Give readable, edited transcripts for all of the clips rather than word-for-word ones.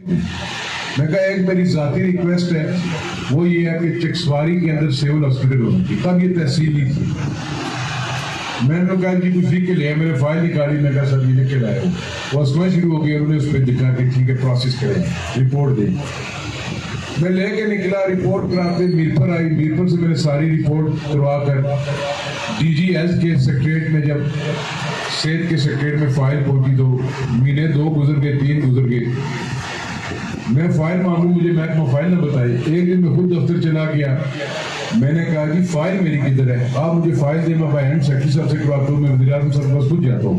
میں کہا ایک میری ذاتی ریکویسٹ ہے، وہ یہ ہے کہ چکسواری کے اندر سیول ہاسپٹل ہونا چاہیے، تب یہ تحصیل نہیں تھی۔ میں نے کہا جی کچھ لکھ کے لیا، میں نے فائل نکالی، میں کہا سر یہ لکھ کے لائے ہو، وہ سمجھ شروع ہو گئی، انہوں نے اس پہ لکھا کہ ٹھیک ہے پروسیس کریں، رپورٹ دیں۔ میں لے کے نکلا، رپورٹ کراتے میرپور آئی، میرپور سے میں نے ساری رپورٹ کروا کر ڈی جی ایس کے سیکریٹریٹ میں، جب صحت کے سیکریٹریٹ میں فائل پہنچی تو مہینے 2 گزر گئے، 3 گزر گئے، میں فائل مانگوں، مجھے محکمہ فائل نہ بتائے۔ ایک دن میں خود دفتر چلا گیا، میں نے کہا جی فائل میری کدھر ہے، آپ مجھے فائل دیں، میں بائی ہینڈ سیکرٹری صاحب سے کرواتا ہوں، میں وزیر اعظم صاحب کے پاس خود جاتا ہوں۔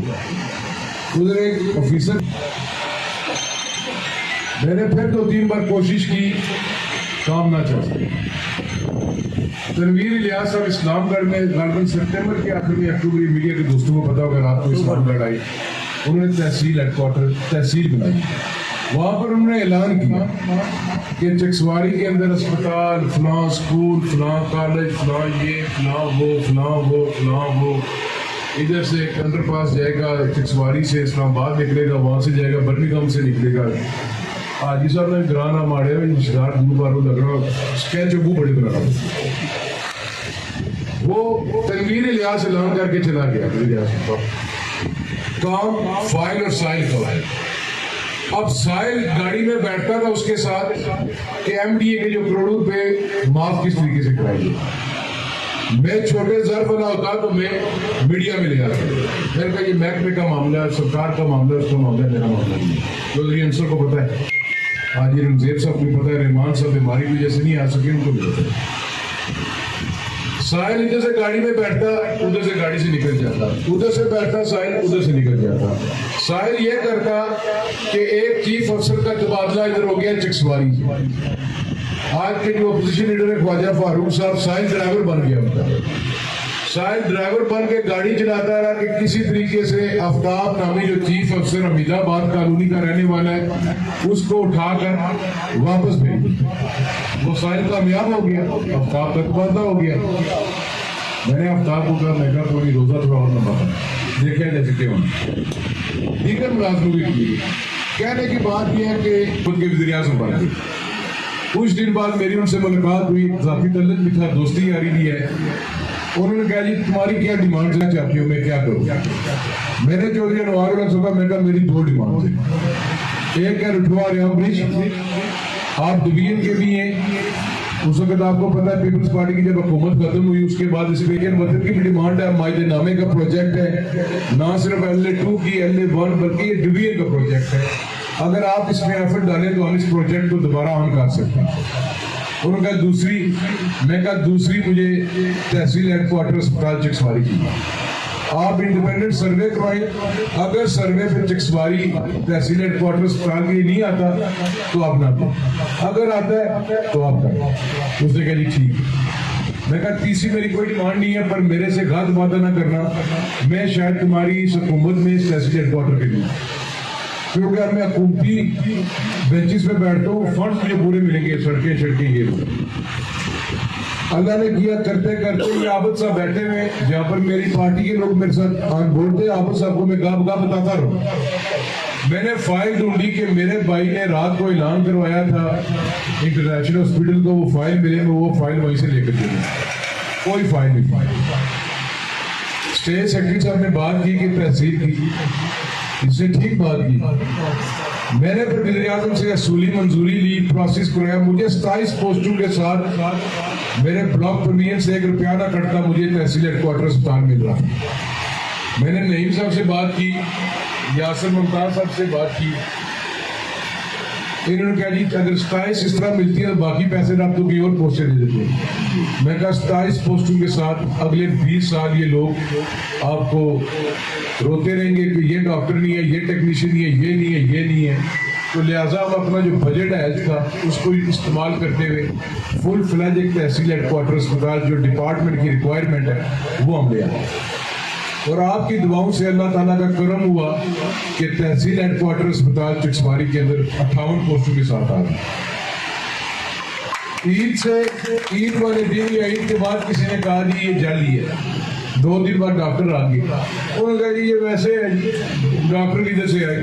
ادھر ایک آفیسر، میں نے پھر 2-3 بار کوشش کی، کام نہ چل سکا۔ تنویر الیاس صاحب اسلام گڑھ میں غالباً سپٹمبر کے آخر میں، اکتوبر، میڈیا کے دوستوں کو پتا ہوگا، رات کو اسلام گڑھ آئی، انہوں نے تحصیل ہیڈ کوارٹر تحصیل بنائی۔ وہاں پر انہوں نے اعلان کیا کہ چکسواری کے اندر اسپتال، فلاں اسکول، فلاں کالج، فلاں یہ، فلاں وہ، فلاں وہ، فلاں وہ، ادھر سے ایک انڈر پاس جائے گا، چکسواری سے اسلام آباد نکلے گا، وہاں سے جائے گا برمنگھم سے نکلے گا۔ حاجی صاحب نے گرانا ماڑے ہوئے رشتہدار دور باروں لگ رہا، اسکیچ ابو بڑے بنا رہا، وہ تنویر الیاس اعلان کر کے چلا گیا۔ کام فائل اور سائل کا ہے۔ اب سائل گاڑی میں بیٹھتا تھا اس کے ساتھ کہ ایم ڈی اے کے جو کروڑوں روپے معاف کس طریقے سے کرائیے۔ میں چھوٹے ظرف والا ہوتا تو میں میڈیا میں لے آتا، میں نے کہا یہ محکمے کا معاملہ ہے، سرکار کا معاملہ ہے، اس کا معاملہ ہے، میرا معاملہ نہیں ہے۔ چودھری انصر کو پتا ہے، حاجی رنگزیب صاحب کو پتا ہے، رحمان صاحب بیماری کی وجہ سے نہیں آ سکے، ان کو بھی پتا ہے۔ ساحل ادھر سے گاڑی میں بیٹھتا، ادھر سے گاڑی سے نکل جاتا، ادھر سے بیٹھتا ساحل، ادھر سے نکل جاتا۔ ساحل یہ کرتا کہ ایک چیف افسر کا تبادلہ ادھر ہو گیا چکسواری، آج کے جو اپوزیشن لیڈر ہے خواجہ فاروق صاحب، ساحل ڈرائیور بن گیا ہوتا ہے۔ ساحل ڈرائیور بن کے گاڑی چلاتا رہا کہ کسی طریقے سے آفتاب نامی جو چیف افسر حمید آباد کالونی کا رہنے والا ہے اس کو اٹھا کر واپس بھیج، وہ ساحل کامیاب ہو گیا، آفتاب تک باندھا ہو گیا۔ میں نے آفتاب کو کہا، میں کہا تھوڑی روزہ تھوڑا اور لمبا کرنا، دیکھا جیسے کہ ہونا دیگر ملازموں کی کی کہنے کی بات یہ ہے کہ خود کے وزیر اعظم بن گئے۔ کچھ دن بعد میری ان سے ملاقات ہوئی، ذاتی تعلق بھی تھا، دوستی یاری بھی ہے۔ انہوں نے کہا جی تمہاری کیا ڈیمانڈ چاہتی ہو، میں کیا کروں؟ میں نے چودھری انوار اللہ صاحب، میں کہا میری 2 ڈیمانڈ ہیں، ایک ہے رٹھوا ریاض برج، آپ ڈویژن کے بھی ہیں، اس وقت آپ کو پتا ہے پیپلز پارٹی کی جب حکومت ختم ہوئی اس کے بعد اس پہ مدد کی بھی ڈیمانڈ ہے، معاہدے نامے کا پروجیکٹ ہے، نہ صرف LA2 کی LA1 بلکہ یہ ڈویژن کا پروجیکٹ ہے، اگر آپ اس میں ایفرٹ ڈالیں تو ہم اس پروجیکٹ کو دوبارہ آن کر سکتے ہیں۔ انہوں نے کہا دوسری، میں کہا دوسری مجھے تحصیل ہیڈ کوارٹر اسپتال چکسواری کی، آپ انڈیپینڈنٹ سروے کروائیں، اگر سروے پہ چکسواری تحصیل ہیڈ کوارٹر اسپتال کے لیے نہیں آتا تو آپ نہ دیں، اگر آتا ہے تو آپ کریں۔ اس نے کہا جی ٹھیک۔ میں کہا تیسری میری کوئی ڈیمانڈ نہیں ہے، پر میرے سے غلط وعدہ نہ کرنا، میں شاید تمہاری اس حکومت میں اس تحصیل ہیڈ کوارٹر کے لیے، کیونکہ میں حکومتی بینچز پہ بیٹھتا ہوں، فنڈز مجھے پورے ملیں گے، سڑکیں یہ اللہ نے کیا کرتے کرتے یہ عابد صاحب بیٹھے ہوئے جہاں پر میری پارٹی کے لوگ میرے ساتھ آن بورڈ تھے، عابد صاحب کو میں گاہ بتاتا رہا۔ میں نے فائل ڈھونڈی کہ میرے بھائی نے رات کو اعلان کروایا تھا انٹرنیشنل ہاسپٹل کو، وہ فائل ملے، میں وہ فائل وہیں سے لے کر دیا، کوئی فائل نہیں۔ اسٹیٹ سیکرٹری صاحب نے بات کی کہ تحصیل کی، اس نے ٹھیک بات کی، میں نے پھر وزیر اعظم سے اصولی منظوری لی، پروسیس کرایا، مجھے 27 پوسٹوں کے ساتھ میرے بلاک پرمین سے 1 روپیہ نہ کٹتا، مجھے تحصیل ہیڈ کوارٹر اسپتال مل رہا۔ میں نے نعیم صاحب سے بات کی، یاسر ممتاز صاحب سے بات کی، انہوں نے کہا جی اگر 27 اس طرح ملتی ہے تو باقی پیسے آپ تو کوئی اور پوسٹیں دے دیتے ہیں۔ میں کہا 27 پوسٹوں کے ساتھ اگلے 20 سال یہ لوگ آپ کو روتے رہیں گے کہ یہ ڈاکٹر نہیں ہے، یہ ٹیکنیشین نہیں ہے، یہ نہیں ہے، یہ نہیں ہے، تو لہٰذا ہم اپنا جو بجٹ ہے اس کا اس کو استعمال کرتے ہوئے فل فلیج ایک تحصیل ہیڈ کوارٹر اسپتال جو ڈپارٹمنٹ کی ریکوائرمنٹ ہے وہ ہم لے آئے، اور آپ کی دعاؤں سے اللہ تعالیٰ کا کرم ہوا کہ تحصیل ہیڈ کوارٹر اسپتال چکسواری کے اندر 58 پوسٹوں کے ساتھ آ گیا۔ عید والے دن یا عید کے بعد کسی نے کہا جی یہ جعلی ہے، 2 دن بعد ڈاکٹر آ گئے، انہوں نے کہا جی یہ ویسے ہے، ڈاکٹر کدھر سے آئے؟